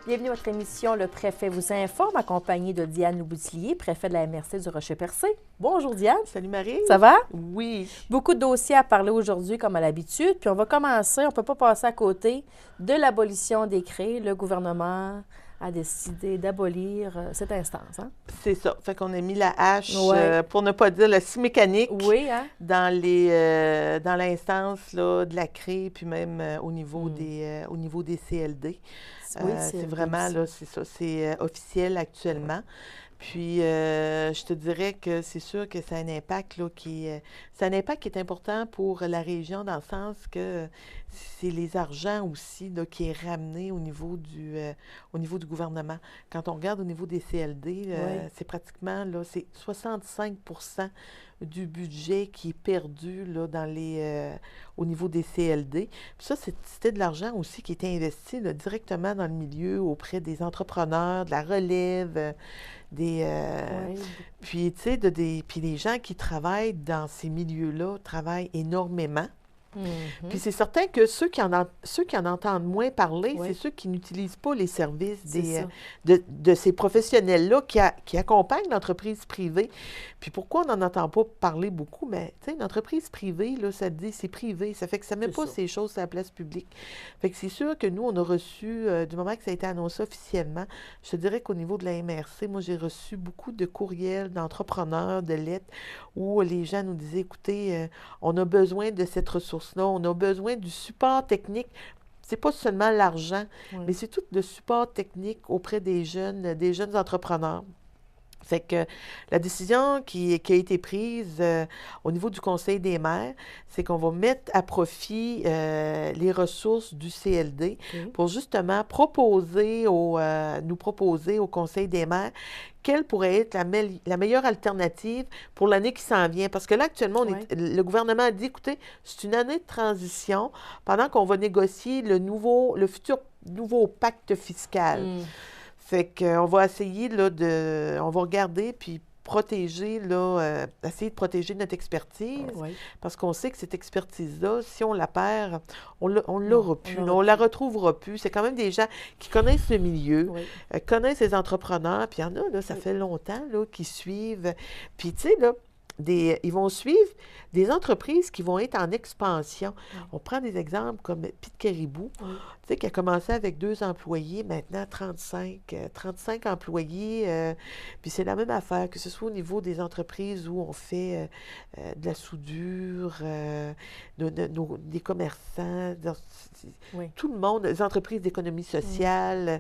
Bienvenue à votre émission Le Préfet vous informe, accompagné de Diane Boutillier, préfet de la MRC du Rocher-Percé. Bonjour Diane. Salut Marie. Ça va? Oui. Beaucoup de dossiers à parler aujourd'hui, comme à l'habitude. Puis on va commencer, on ne peut pas passer à côté de l'abolition des CRE. Le gouvernement a décidé d'abolir cette instance. Hein? C'est ça. Fait qu'on a mis la hache, Ouais. pour ne pas dire la scie mécanique, Oui, hein? dans l'instance là, de la CRE, puis même au niveau des CLD. Oui, c'est vraiment, là, c'est ça, c'est officiel actuellement. Puis, je te dirais que c'est sûr que ça a un impact là, c'est un impact qui est important pour la région dans le sens que c'est les argents aussi là, qui est ramené au niveau du gouvernement. Quand on regarde au niveau des CLD, Oui. c'est pratiquement là, c'est 65% du budget qui est perdu là, au niveau des CLD. Puis ça, c'était de l'argent aussi qui était investi là, directement dans le milieu auprès des entrepreneurs, de la relève. Oui. Puis, tu sais, puis les gens qui travaillent dans ces milieux-là travaillent énormément. Mhm. Puis c'est certain que ceux qui en entendent moins parler, Oui. c'est ceux qui n'utilisent pas les services C'est ça. de ces professionnels-là qui accompagnent l'entreprise privée. Puis pourquoi on n'en entend pas parler beaucoup? Mais tu sais, une entreprise privée, là, ça te dit c'est privé. Ça fait que ça ne met C'est pas ça. ces choses à la place publique. Fait que c'est sûr que nous, on a reçu, du moment que ça a été annoncé officiellement, je te dirais qu'au niveau de la MRC, moi, j'ai reçu beaucoup de courriels d'entrepreneurs, de lettres, où les gens nous disaient, écoutez, on a besoin de cette ressource-là, on a besoin du support technique. C'est pas seulement l'argent, Oui. mais c'est tout le support technique auprès des jeunes entrepreneurs. Fait que la décision qui a été prise au niveau du Conseil des maires, c'est qu'on va mettre à profit les ressources du CLD OK. pour justement nous proposer au Conseil des maires quelle pourrait être la meilleure alternative pour l'année qui s'en vient. Parce que là, actuellement, Oui. le gouvernement a dit, écoutez, c'est une année de transition pendant qu'on va négocier le futur nouveau pacte fiscal. Mm. Fait qu'on va essayer, là, on va regarder, puis protéger, là, essayer de protéger notre expertise, Oui. parce qu'on sait que cette expertise-là, si on la perd, on Non, l'aura on plus, l'aura là, on la plus. retrouvera plus. C'est quand même des gens qui connaissent le milieu, Oui. connaissent les entrepreneurs, puis il y en a, là, ça Oui. fait longtemps, là, qui suivent. Puis, tu sais, là, ils vont suivre des entreprises qui vont être en expansion. Oui. On prend des exemples comme Pete Caribou, Oui. tu sais, qui a commencé avec 2 employés, maintenant 35 employés. Puis c'est la même affaire, que ce soit au niveau des entreprises où on fait de la soudure, des commerçants, Oui. tout le monde, les entreprises d'économie sociale.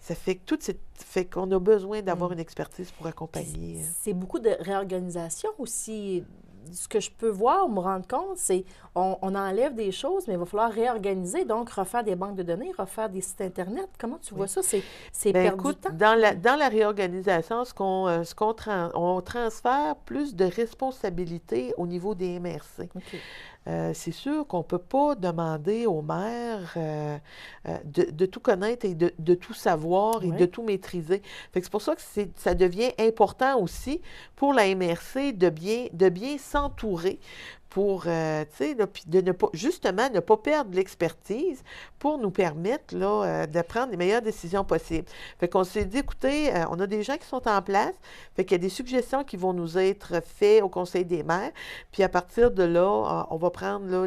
Ça fait que fait qu'on a besoin d'avoir une expertise pour accompagner. C'est beaucoup de réorganisation aussi. Ce que je peux voir ou me rendre compte, c'est on enlève des choses, mais il va falloir réorganiser, donc refaire des banques de données, refaire des sites Internet. Comment tu vois ça? C'est Ben, perdre du écoute, temps? dans la réorganisation, on transfère plus de responsabilités au niveau des MRC. OK. C'est sûr qu'on ne peut pas demander aux maires de tout connaître et de tout savoir et Ouais. de tout maîtriser. Fait que c'est pour ça que ça devient important aussi pour la MRC de bien s'entourer pour, tu sais, là, puis de justement, ne pas perdre l'expertise pour nous permettre, là, de prendre les meilleures décisions possibles. Fait qu'on s'est dit, écoutez, on a des gens qui sont en place, fait qu'il y a des suggestions qui vont nous être faites au Conseil des maires, puis à partir de là, on va prendre là,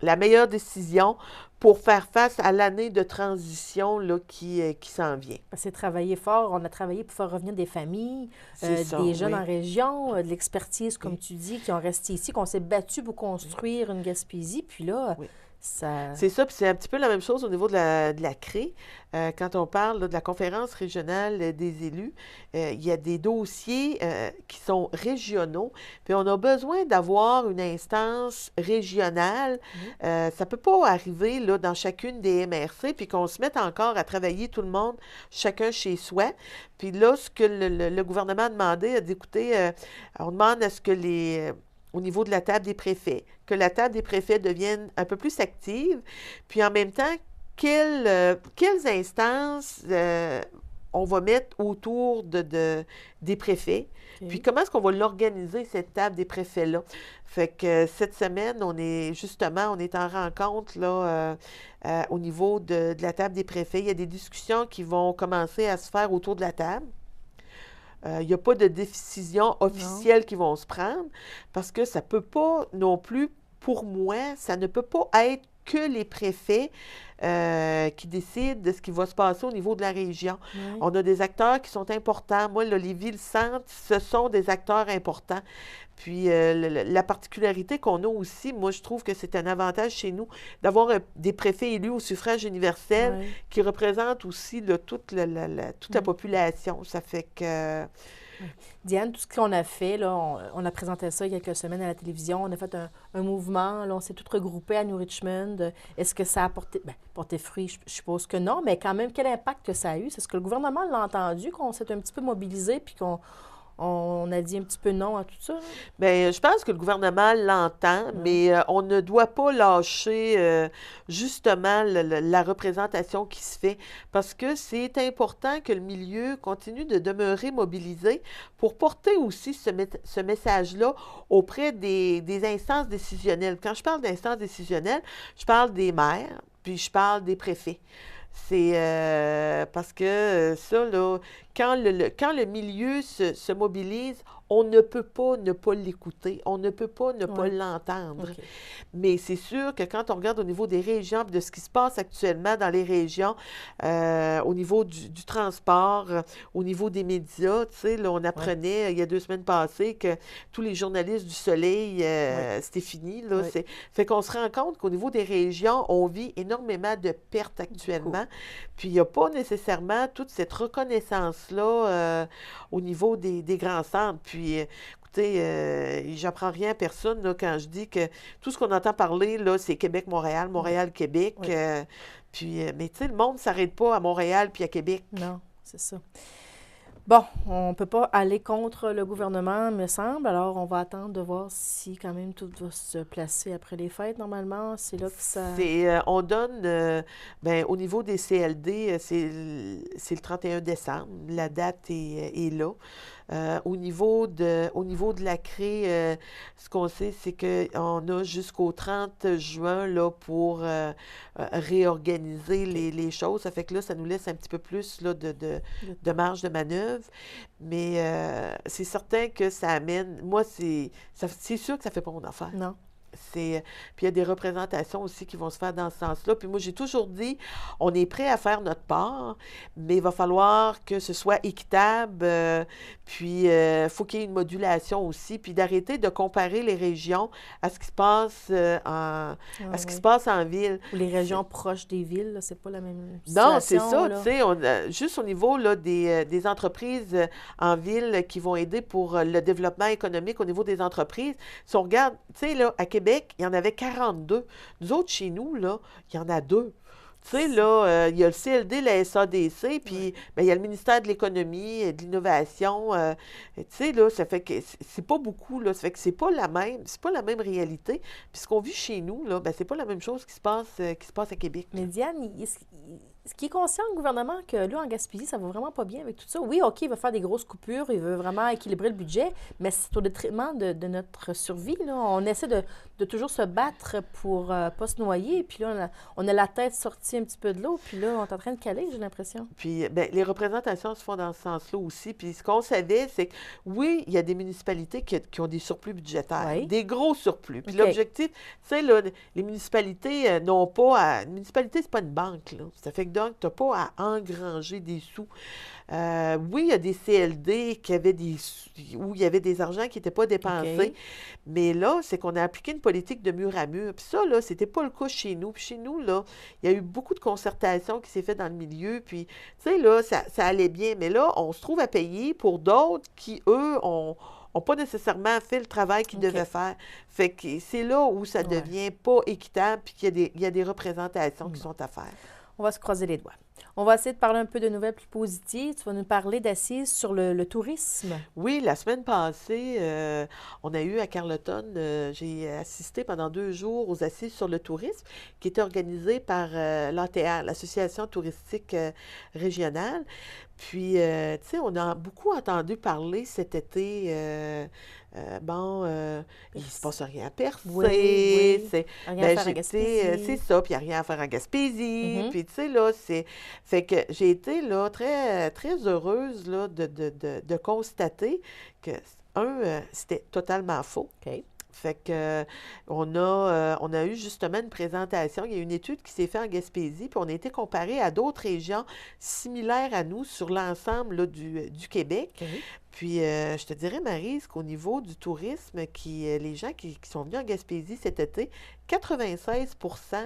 la meilleure décision pour faire face à l'année de transition là, qui s'en vient. C'est travailler fort. On a travaillé pour faire revenir des familles, C'est ça, des jeunes oui. en région, de l'expertise, comme Oui. tu dis, qui ont resté ici, qu'on s'est battu pour construire une Gaspésie. Puis là, Oui. ça... C'est ça, puis c'est un petit peu la même chose au niveau de la CRE. Quand on parle là, de la conférence régionale des élus, il y a des dossiers qui sont régionaux, puis on a besoin d'avoir une instance régionale. Ça ne peut pas arriver là, dans chacune des MRC, puis qu'on se mette encore à travailler tout le monde, chacun chez soi. Puis là, ce que le gouvernement a demandé, a dit, écoutez, on demande à ce que au niveau de la table des préfets, que la table des préfets devienne un peu plus active, puis en même temps, quelles instances on va mettre autour des préfets. OK. Puis comment est-ce qu'on va l'organiser, cette table des préfets-là? Fait que cette semaine, on est en rencontre là, au niveau de la table des préfets. Il y a des discussions qui vont commencer à se faire autour de la table. Il n'y a pas de décisions Non. officielles qui vont se prendre parce que ça ne peut pas non plus, pour moi, ça ne peut pas être que les préfets qui décident de ce qui va se passer au niveau de la région. Oui. On a des acteurs qui sont importants. Moi, là, les villes-centres, ce sont des acteurs importants. Puis, la particularité qu'on a aussi, moi, je trouve que c'est un avantage chez nous d'avoir des préfets élus au suffrage universel Oui. qui représentent aussi là, toute la Mm. population. Ça fait que... Diane, tout ce qu'on a fait, là, on a présenté ça il y a quelques semaines à la télévision. On a fait un mouvement, là, on s'est tous regroupés à New Richmond. Est-ce que ça a porté fruit? Je suppose que non, mais quand même, quel impact que ça a eu? C'est ce que le gouvernement l'a entendu, qu'on s'est un petit peu mobilisé, puis qu'on a dit un petit peu non à tout ça? Bien, je pense que le gouvernement l'entend, Oui. mais on ne doit pas lâcher justement la représentation qui se fait parce que c'est important que le milieu continue de demeurer mobilisé pour porter aussi ce message-là auprès des instances décisionnelles. Quand je parle d'instances décisionnelles, je parle des maires, puis je parle des préfets. C'est parce que ça, là, quand le milieu se mobilise, on ne peut pas ne pas l'écouter, on ne peut pas ne pas Oui. l'entendre. OK. Mais c'est sûr que quand on regarde au niveau des régions, puis de ce qui se passe actuellement dans les régions, au niveau du transport, au niveau des médias, tu sais, là, on Oui. apprenait il y a 2 semaines passées que tous les journalistes du Soleil, Oui. c'était fini. Là, Oui. fait qu'on se rend compte qu'au niveau des régions, on vit énormément de pertes Beaucoup. actuellement. Puis il n'y a pas nécessairement toute cette reconnaissance-là au niveau des grands centres. Puis, écoutez, j'apprends rien à personne là, quand je dis que tout ce qu'on entend parler, là, c'est Québec-Montréal, Oui. Montréal-Québec. Oui. Mais tu sais, le monde ne s'arrête pas à Montréal puis à Québec. Non, c'est ça. Bon, on ne peut pas aller contre le gouvernement, me semble. Alors, on va attendre de voir si quand même tout va se placer après les fêtes. Normalement, c'est là que ça... On donne, ben, au niveau des CLD, c'est le 31 décembre. La date est là. Au niveau de la CRE, ce qu'on sait, c'est qu'on a jusqu'au 30 juin là, pour réorganiser OK. les choses. Ça fait que là, ça nous laisse un petit peu plus là, de Le temps. marge de manœuvre. Mais c'est certain que ça amène. Moi, c'est sûr que ça ne fait pas mon affaire. Non. Puis il y a des représentations aussi qui vont se faire dans ce sens-là. Puis moi, j'ai toujours dit, on est prêt à faire notre part, mais il va falloir que ce soit équitable. Puis il faut qu'il y ait une modulation aussi, puis d'arrêter de comparer les régions à ce qui se passe à Ah ce qui se oui. passe en ville. Ou les régions proches des villes, là, c'est pas la même Non, c'est situation, ça, tu là. sais, juste au niveau là, des entreprises en ville qui vont aider pour le développement économique au niveau des entreprises. Si on regarde, tu sais, là, à Québec, il y en avait 42. Nous autres, chez nous, là, il y en a 2. Tu sais, là, il y a le CLD, la SADC, Ouais. puis ben, il y a le ministère de l'Économie et de l'Innovation. Tu sais, là, ça fait que c'est pas beaucoup, là. Ça fait que c'est pas la même réalité. Puis ce qu'on vit chez nous, là, ben, c'est pas la même chose qui se passe à Québec. Mais Diane, est-ce qu'il est conscient, le gouvernement, que là, en Gaspésie, ça va vraiment pas bien avec tout ça? Oui, OK, il va faire des grosses coupures, il veut vraiment équilibrer le budget, mais c'est au détriment de notre survie, là. On essaie de toujours se battre pour pas se noyer, puis là, on a la tête sortie un petit peu de l'eau, puis là, on est en train de caler, j'ai l'impression. Puis, ben, les représentations se font dans ce sens-là aussi. Puis, ce qu'on savait, c'est que, oui, il y a des municipalités qui ont des surplus budgétaires, Oui. des gros surplus. Puis, OK. l'objectif, tu sais, là, les municipalités n'ont pas à... Une municipalité, c'est pas une banque, là. Ça fait que donc, tu n'as pas à engranger des sous. Oui, il y a des CLD où il y avait des argents qui n'étaient pas dépensés. OK. Mais là, c'est qu'on a appliqué une politique de mur à mur. Puis ça, là, c'était pas le cas chez nous. Puis chez nous, là, il y a eu beaucoup de concertation qui s'est fait dans le milieu. Puis, tu sais, là, ça allait bien. Mais là, on se trouve à payer pour d'autres qui, eux, ont pas nécessairement fait le travail qu'ils OK. devaient faire. Fait que c'est là où ça Ouais. devient pas équitable puis qu'il y a des représentations qui Bon. sont à faire. On va se croiser les doigts. On va essayer de parler un peu de nouvelles plus positives. Tu vas nous parler d'Assises sur le tourisme. Oui, la semaine passée, on a eu à Carleton, j'ai assisté pendant 2 jours aux Assises sur le tourisme qui étaient organisées par l'ATR, l'Association touristique régionale. Puis, tu sais, on a beaucoup entendu parler cet été, il se passe rien à percer. Oui. C'est, Rien à faire à c'est Gaspésie. ça, puis il n'y a rien à faire en Gaspésie. Mhm. Puis, tu sais, là, c'est. Fait que j'ai été, là, très, très heureuse, là, de constater que, c'était totalement faux. OK. Fait que on a eu justement une présentation. Il y a une étude qui s'est faite en Gaspésie, puis on a été comparé à d'autres régions similaires à nous sur l'ensemble là, du Québec. OK. Puis je te dirais, Maryse, qu'au niveau du tourisme, les gens qui sont venus en Gaspésie cet été, 96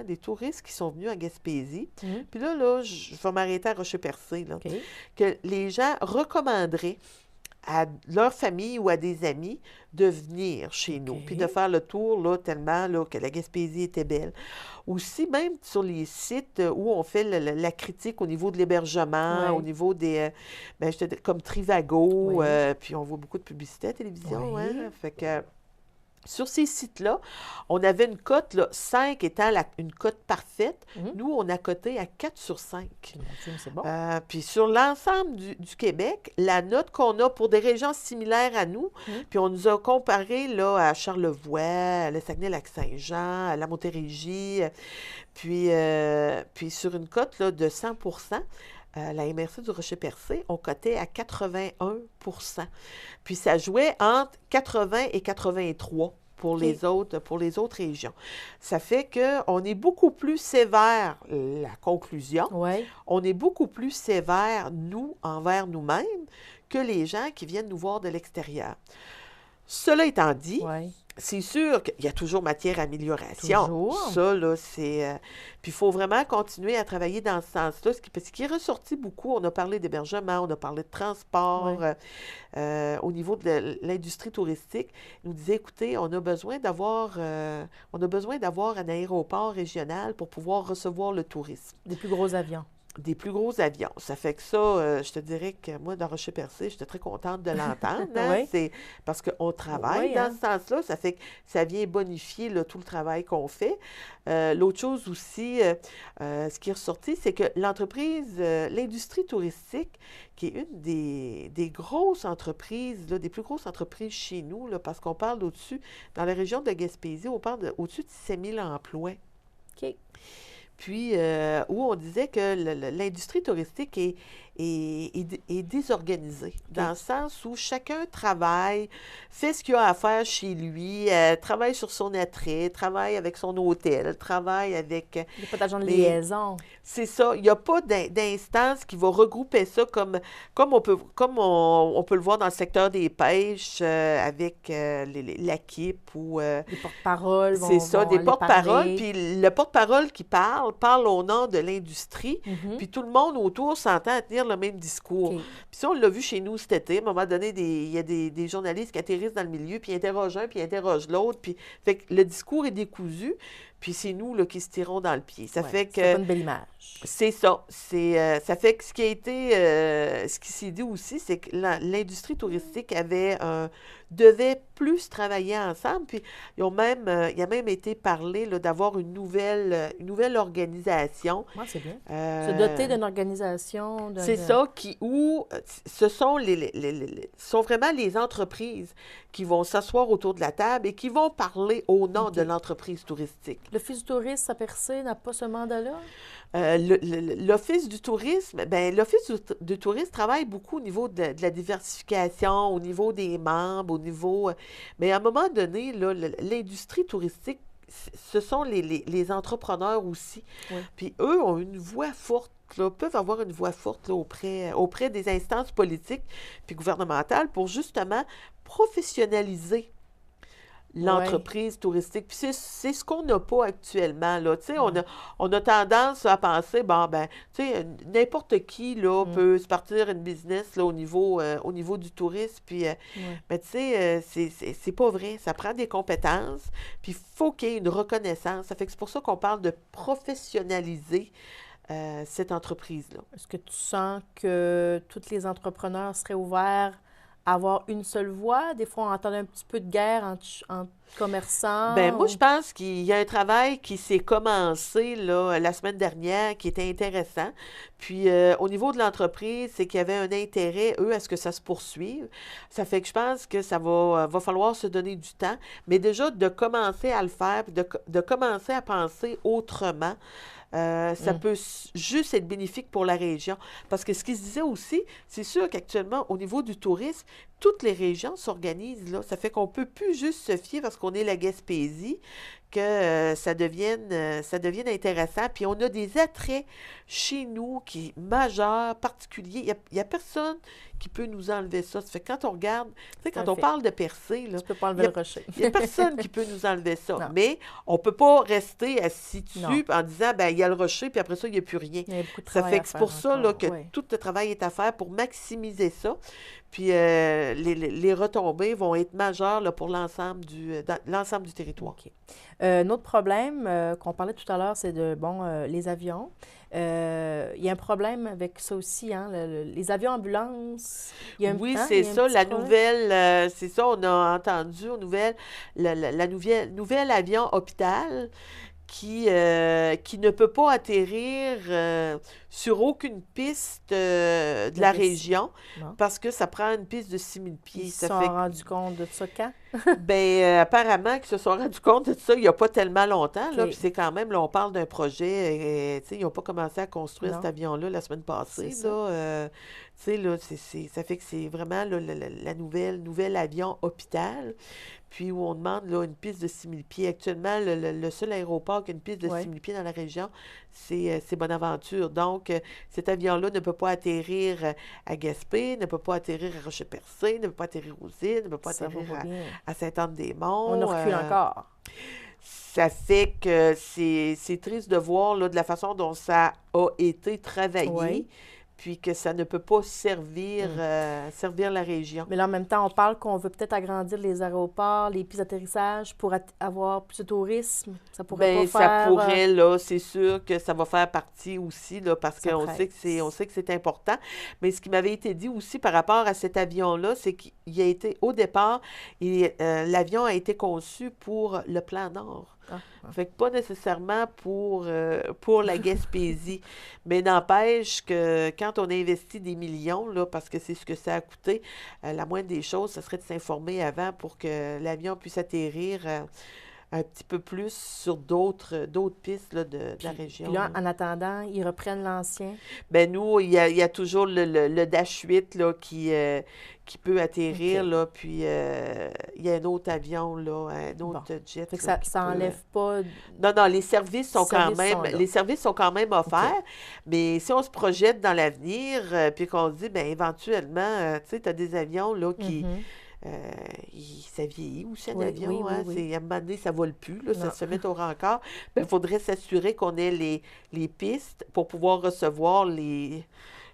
des touristes qui sont venus en Gaspésie. Mhm. Puis là, je vais m'arrêter à Rocher-Percé, là, OK. que les gens recommanderaient à leur famille ou à des amis de venir chez nous, puis de OK. faire le tour, là, tellement là, que la Gaspésie était belle. Aussi, même sur les sites où on fait la critique au niveau de l'hébergement, au Oui. niveau des, comme Trivago, Oui. puis on voit beaucoup de publicité à la télévision, Oui. hein? Fait que sur ces sites-là, on avait une cote, là, 5 étant une cote parfaite. Mhm. Nous, on a coté à 4 sur 5. Mon Dieu, c'est bon. Puis sur l'ensemble du Québec, la note qu'on a pour des régions similaires à nous, Mhm. puis on nous a comparé là, à Charlevoix, à le Saguenay-Lac-Saint-Jean, à la Montérégie, puis sur une cote là, de 100 la MRC du Rocher-Percé, on cotait à 81 Puis ça jouait entre 80 et 83 pour OK. les autres régions. Ça fait qu'on est beaucoup plus sévère, la conclusion, Oui. on est beaucoup plus sévère, nous, envers nous-mêmes, que les gens qui viennent nous voir de l'extérieur. Cela étant dit, Oui. c'est sûr qu'il y a toujours matière à amélioration. Toujours. Ça, là, c'est... Puis il faut vraiment continuer à travailler dans ce sens-là. Parce qui est ressorti beaucoup, on a parlé d'hébergement, on a parlé de transport, Oui. au niveau de l'industrie touristique. Ils nous disaient, écoutez, on a besoin d'avoir un aéroport régional pour pouvoir recevoir le tourisme. Des plus gros avions. Des plus gros avions. Ça fait que ça, je te dirais que moi, dans Rocher-Percé, j'étais très contente de l'entendre. Hein? Oui. C'est parce qu'on travaille Oui, dans hein? ce sens-là. Ça fait que ça vient bonifier là, tout le travail qu'on fait. L'autre chose aussi, ce qui est ressorti, c'est que l'industrie touristique, qui est une des grosses entreprises, là, des plus grosses entreprises chez nous, là, parce qu'on parle d'au-dessus, dans la région de Gaspésie, on parle au-dessus de 7 000 emplois. OK. Puis, où on disait que l'industrie touristique est désorganisée, dans le sens où chacun travaille, fait ce qu'il a à faire chez lui, travaille sur son attrait, travaille avec son hôtel, travaille avec... Il n'y a pas d'agent de les- liaison. C'est ça, il n'y a pas d'instance qui va regrouper ça comme on peut le voir dans le secteur des pêches, avec l'AQIP ou... Les porte-paroles vont C'est ça, vont des aller porte-paroles. parler. Puis le porte-parole qui parle au nom de l'industrie. Mhm. Puis tout le monde autour s'entend à tenir le même discours. OK. Puis ça, on l'a vu chez nous cet été. À un moment donné, il y a des journalistes qui atterrissent dans le milieu, puis ils interrogent un, puis ils interrogent l'autre. Puis fait que le discours est décousu. Puis c'est nous là, qui se tirons dans le pied. Ça Ouais, fait c'est pas que une belle image. c'est ça. Ça fait que ce qui s'est dit aussi, c'est que l'industrie touristique devait plus travailler ensemble. Puis il a même été parlé là, d'avoir une nouvelle organisation. Moi, c'est bien. Euh, Se doter d'une organisation. c'est ça, ce sont vraiment les entreprises qui vont s'asseoir autour de la table et qui vont parler au nom OK. de l'entreprise touristique. L'Office du tourisme à Percé n'a pas ce mandat-là? L'Office du tourisme, l'Office du tourisme travaille beaucoup au niveau de la diversification, au niveau des membres, mais à un moment donné, là, l'industrie touristique, ce sont les entrepreneurs aussi. Oui. Puis eux ont une voix forte. Là, peuvent avoir une voix forte là, auprès des instances politiques puis gouvernementales pour justement professionnaliser l'entreprise touristique. Puis c'est ce qu'on n'a pas actuellement, là. Tu sais, on a tendance à penser, tu sais, n'importe qui, là, peut se partir une business, là, au niveau du tourisme, puis, mais tu sais, c'est pas vrai. Ça prend des compétences, puis il faut qu'il y ait une reconnaissance. Ça fait que c'est pour ça qu'on parle de professionnaliser cette entreprise-là. Est-ce que tu sens que tous les entrepreneurs seraient ouverts à avoir une seule voix? Des fois, on entend un petit peu de guerre entre commerçants. Ben moi, je pense qu'il y a un travail qui s'est commencé là, la semaine dernière qui était intéressant. Puis au niveau de l'entreprise, c'est qu'il y avait un intérêt, eux, à ce que ça se poursuive. Ça fait que je pense que ça va falloir se donner du temps. Mais déjà, de commencer à le faire, puis de commencer à penser autrement, ça peut juste être bénéfique pour la région. Parce que ce qui se disait aussi, c'est sûr qu'actuellement, au niveau du tourisme, toutes les régions s'organisent, là. Ça fait qu'on ne peut plus juste se fier parce qu'on est la Gaspésie, que ça devienne intéressant. Puis on a des attraits chez nous qui majeurs, particuliers. Il y a personne qui peut nous enlever ça. Ça fait que quand on regarde, tu sais, quand on parle de percée, là, tu peux pas enlever le rocher. Il n'y a personne qui peut nous enlever ça. Non. Mais on ne peut pas rester assis dessus Non. en disant, ben il y a le rocher, puis après ça, il n'y a plus rien. Il y a beaucoup de Ça travail fait à que c'est faire pour ça là, encore, que oui. tout le travail est à faire pour maximiser ça. Puis les retombées vont être majeures là, pour l'ensemble du territoire. OK. Un autre problème qu'on parlait tout à l'heure, c'est les avions. Il y a un problème avec ça aussi, hein, les avions ambulances. Oui, il c'est y a un ça, petit la problème. nouvelle, c'est ça, on a entendu aux nouvelles, la nouvelle avion hôpital qui ne peut pas atterrir sur aucune piste de la région Bon. parce que ça prend une piste de 6000 pieds. Ils se Ça sont fait rendus compte de ça quand? apparemment qu'ils se sont rendus compte de ça il n'y a pas tellement longtemps, là, OK. puis c'est quand même, là, on parle d'un projet, tu sais, ils n'ont pas commencé à construire Non. cet avion-là la semaine passée, C'est ça. là, tu sais, là, ça fait que c'est vraiment là, la nouvelle avion hôpital, puis où on demande là, une piste de 6000 pieds. Actuellement, le seul aéroport qui a une piste de Ouais. 6000 pieds dans la région, c'est Bonaventure. Donc, cet avion-là ne peut pas atterrir à Gaspé, ne peut pas atterrir à Rocher-Percé, ne peut pas atterrir aux îles, ne peut pas Ça va atterrir pas bien. à Sainte-Anne-des-Monts. On recule encore. Ça fait que c'est triste de voir là, de la façon dont ça a été travaillé, Oui. puis que ça ne peut pas servir la région. Mais là, en même temps, on parle qu'on veut peut-être agrandir les aéroports, les pistes d'atterrissage pour avoir plus de tourisme. Ça pourrait Ben, pas ça faire... pourrait, là, c'est sûr que ça va faire partie aussi, là, parce Ça qu'on sait on sait que c'est important. Mais ce qui m'avait été dit aussi par rapport à cet avion-là, c'est qu'il a été, au départ, l'avion a été conçu pour le plan Nord. Fait que pas nécessairement pour la Gaspésie. Mais n'empêche que quand on investit des millions, là, parce que c'est ce que ça a coûté, la moindre des choses, ce serait de s'informer avant pour que l'avion puisse atterrir un petit peu plus sur d'autres pistes là, de la région. Puis là, en attendant, ils reprennent l'ancien. Ben nous, il y a toujours le Dash 8 là, qui peut atterrir, OK. là, puis il y a un autre avion, là, un autre jet. Fait que là, ça qui enlève pas... Non, les services sont Les services sont là. offerts, mais si on se projette dans l'avenir, puis qu'on se dit, bien, éventuellement, tu sais, tu as des avions, là, qui... Mhm. Ça vieillit aussi, un Oui, avion, oui, hein, oui. à un moment donné, ça ne vole plus, là, ça Non. se met au rencard. Il faudrait s'assurer qu'on ait les pistes pour pouvoir recevoir les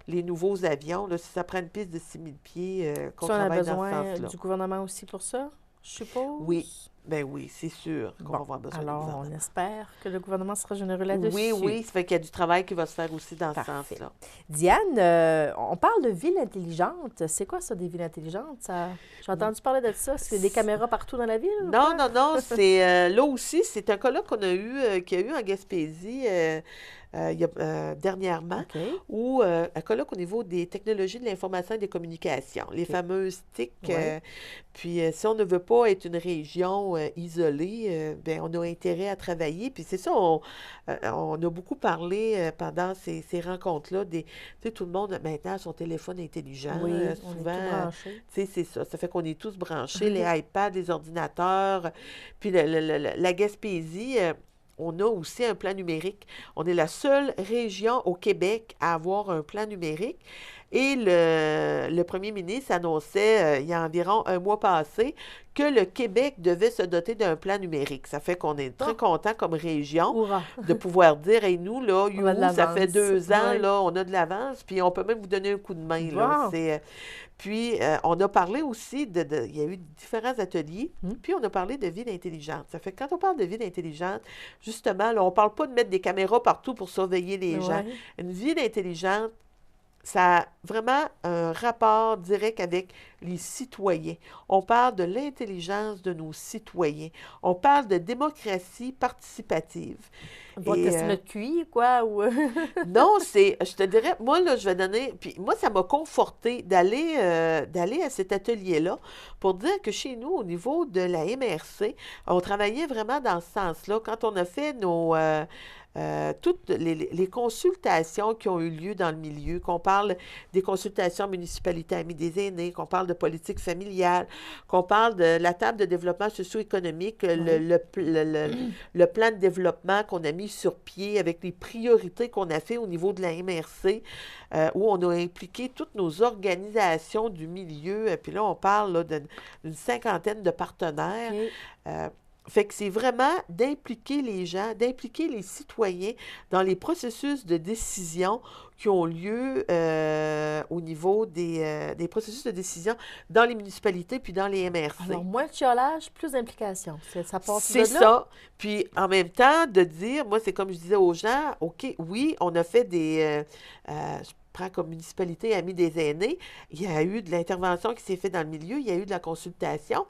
nouveaux avions. Là, si ça prend une piste de 6000 pieds, qu'on Ça, on a travaille dans ce besoin sens-là. du gouvernement aussi pour ça, je suppose? Oui. Ben oui, c'est sûr qu'on va Bon, avoir besoin du alors, gouvernement. on espère que le gouvernement sera généreux là-dessus. Oui, ça fait qu'il y a du travail qui va se faire aussi dans ce Parfait. sens-là. Diane, on parle de ville intelligente. C'est quoi ça, des villes intelligentes? J'ai entendu parler de ça. C'est des caméras partout dans la ville? ou Non, quoi? non, c'est là aussi, c'est un colloque qu'on a eu, qu'il y a eu en Gaspésie dernièrement, OK. ou un colloque au niveau des technologies de l'information et des communications, les fameuses TIC. Ouais. Puis si on ne veut pas être une région isolée, ben on a intérêt à travailler. Puis c'est ça, on a beaucoup parlé pendant ces rencontres-là. Tu sais, tout le monde maintenant a son téléphone intelligent. Oui, on est souvent, tout branchés. tu sais, c'est ça. Ça fait qu'on est tous branchés, les iPads, les ordinateurs. Puis la Gaspésie, on a aussi un plan numérique. On est la seule région au Québec à avoir un plan numérique. Et le premier ministre annonçait, il y a environ un mois passé, que le Québec devait se doter d'un plan numérique. Ça fait qu'on est très content comme région Hurrah! de pouvoir dire, hey, nous, là, On a de ça fait l'avance. 2 ans, Ouais. là, on a de l'avance, puis on peut même vous donner un coup de main, là. Bon. Puis, on a parlé aussi il y a eu différents ateliers, puis on a parlé de ville intelligente. Ça fait que quand on parle de ville intelligente, justement, là, on ne parle pas de mettre des caméras partout pour surveiller les gens. Ouais. Une ville intelligente, ça a vraiment un rapport direct avec les citoyens. On parle de l'intelligence de nos citoyens. On parle de démocratie participative. On va Et, tester notre QI, quoi, ou... non, je te dirais, moi, là, je vais donner, puis moi, ça m'a conforté d'aller à cet atelier-là pour dire que chez nous, au niveau de la MRC, on travaillait vraiment dans ce sens-là. Quand on a fait toutes les consultations qui ont eu lieu dans le milieu, qu'on parle des consultations municipalité amies des aînés, qu'on parle de politique familiale, qu'on parle de la table de développement socio-économique, le plan de développement qu'on a mis sur pied avec les priorités qu'on a fait au niveau de la MRC, où on a impliqué toutes nos organisations du milieu. Puis là, on parle là, d'une 50aine de partenaires. Fait que c'est vraiment d'impliquer les gens, d'impliquer les citoyens dans les processus de décision qui ont lieu au niveau des processus de décision dans les municipalités puis dans les MRC. Alors, moins de chiolage, plus d'implication. Ça passe C'est de là? ça. Puis en même temps, de dire, moi, c'est comme je disais aux gens, OK, oui, on a fait je prends comme municipalité Amis des aînés, il y a eu de l'intervention qui s'est faite dans le milieu, il y a eu de la consultation,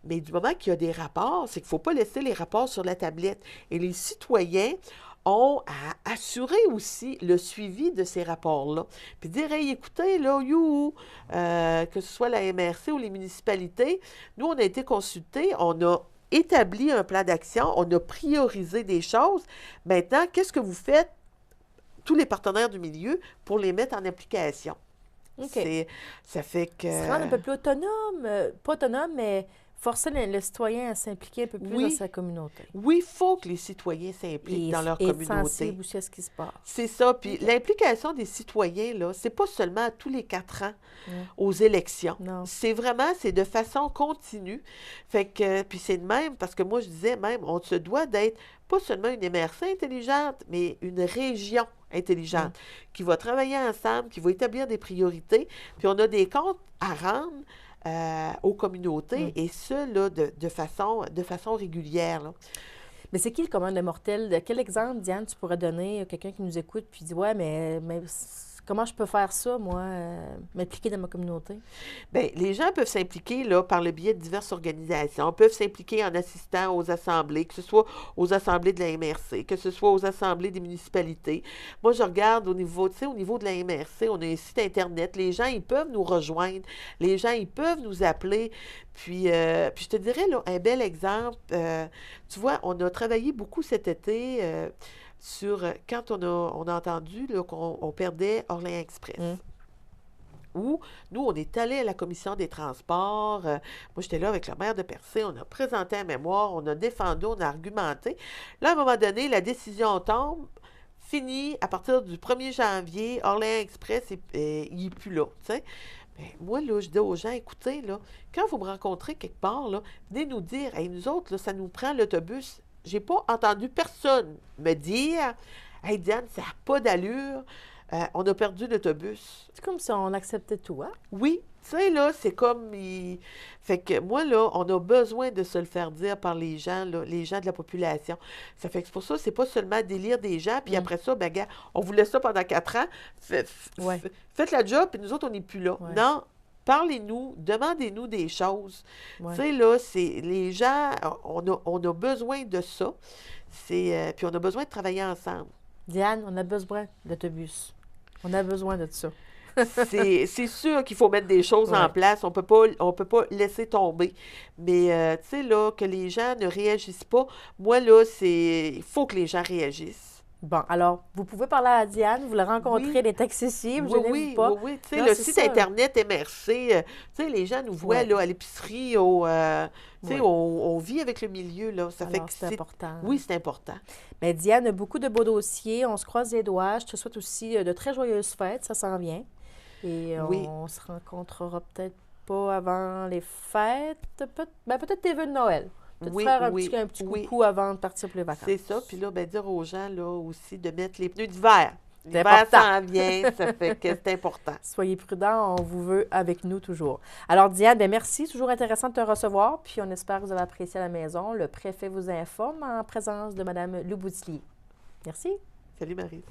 mais du moment qu'il y a des rapports, c'est qu'il ne faut pas laisser les rapports sur la tablette. Et les citoyens ont à assurer aussi le suivi de ces rapports-là. Puis dire, hey, écoutez, là, que ce soit la MRC ou les municipalités, nous, on a été consultés, on a établi un plan d'action, on a priorisé des choses. Maintenant, qu'est-ce que vous faites, tous les partenaires du milieu, pour les mettre en application? OK. Ça fait que... Se rendre un peu plus autonome, pas autonome, mais forcer le citoyen à s'impliquer un peu plus dans sa communauté. Oui, il faut que les citoyens s'impliquent dans leur communauté. Et être sensible aussi à ce qui se passe. C'est ça. Puis l'implication des citoyens, là, c'est pas seulement tous les 4 ans aux élections. Non. C'est de façon continue. Fait que, puis c'est de même, parce que moi, je disais même, on se doit d'être pas seulement une MRC intelligente, mais une région intelligente qui va travailler ensemble, qui va établir des priorités. Puis on a des comptes à rendre aux communautés, et ça, là, de façon régulière. Là. Mais c'est qui le commun des mortels? Quel exemple, Diane, tu pourrais donner à quelqu'un qui nous écoute puis dit, ouais, mais comment je peux faire ça, moi, m'impliquer dans ma communauté? Bien, les gens peuvent s'impliquer là, par le biais de diverses organisations, peuvent s'impliquer en assistant aux assemblées, que ce soit aux assemblées de la MRC, que ce soit aux assemblées des municipalités. Moi, je regarde au niveau de la MRC, on a un site Internet, les gens, ils peuvent nous rejoindre, les gens, ils peuvent nous appeler. Puis je te dirais, là, un bel exemple, tu vois, on a travaillé beaucoup cet été sur quand on a entendu là, qu'on perdait Orléans Express. Où nous, on est allé à la commission des transports. Moi, j'étais là avec le maire de Percé. On a présenté un mémoire, on a défendu, on a argumenté. Là, à un moment donné, la décision tombe. Fini, à partir du 1er janvier, Orléans Express, il n'est plus là. T'sais. Ben, moi, là, je dis aux gens, écoutez, là, quand vous me rencontrez quelque part, là, venez nous dire, hey, nous autres, là, ça nous prend l'autobus. J'ai pas entendu personne me dire, hey, Diane, ça n'a pas d'allure. On a perdu l'autobus. C'est comme si on acceptait tout, hein? Oui, tu sais, là, c'est comme... Fait que moi, là, on a besoin de se le faire dire par les gens, là, les gens de la population. Ça fait que c'est pour ça, c'est pas seulement délire des gens, puis après ça, ben, gars, on vous laisse ça pendant 4 ans, faites la job, puis nous autres, on n'est plus là. Ouais. Non, parlez-nous, demandez-nous des choses. Ouais. Tu sais, là, c'est... Les gens, on a besoin de ça. Puis on a besoin de travailler ensemble. Diane, on a besoin d'autobus. On a besoin de ça. C'est sûr qu'il faut mettre des choses en place. On peut pas laisser tomber. Mais, tu sais, là, que les gens ne réagissent pas, moi, là, il faut que les gens réagissent. Bon, alors, vous pouvez parler à Diane, vous la rencontrez, elle est accessible, je n'hésite pas. Oui. Tu sais, le site Internet MRC, tu sais, les gens nous voient là, à l'épicerie, tu sais, on vit avec le milieu, là. Ça fait que c'est important. Oui, c'est important. Mais Diane a beaucoup de beaux dossiers, on se croise les doigts. Je te souhaite aussi de très joyeuses fêtes, ça s'en vient. Et Oui. on se rencontrera peut-être pas avant les fêtes. Peut-être tes vœux de Noël. Peut-être Oui, faire oui, un petit oui. coucou avant de partir pour les vacances. C'est ça. Puis là, ben, dire aux gens là, aussi de mettre les pneus d'hiver. C'est L'hiver important. s'en vient, ça fait que c'est important. Soyez prudents, on vous veut avec nous toujours. Alors, Diane, bien, merci. Toujours intéressant de te recevoir. Puis, on espère que vous avez apprécié à la maison. Le préfet vous informe en présence de Mme Lou Boutillier. Merci. Salut, Marie.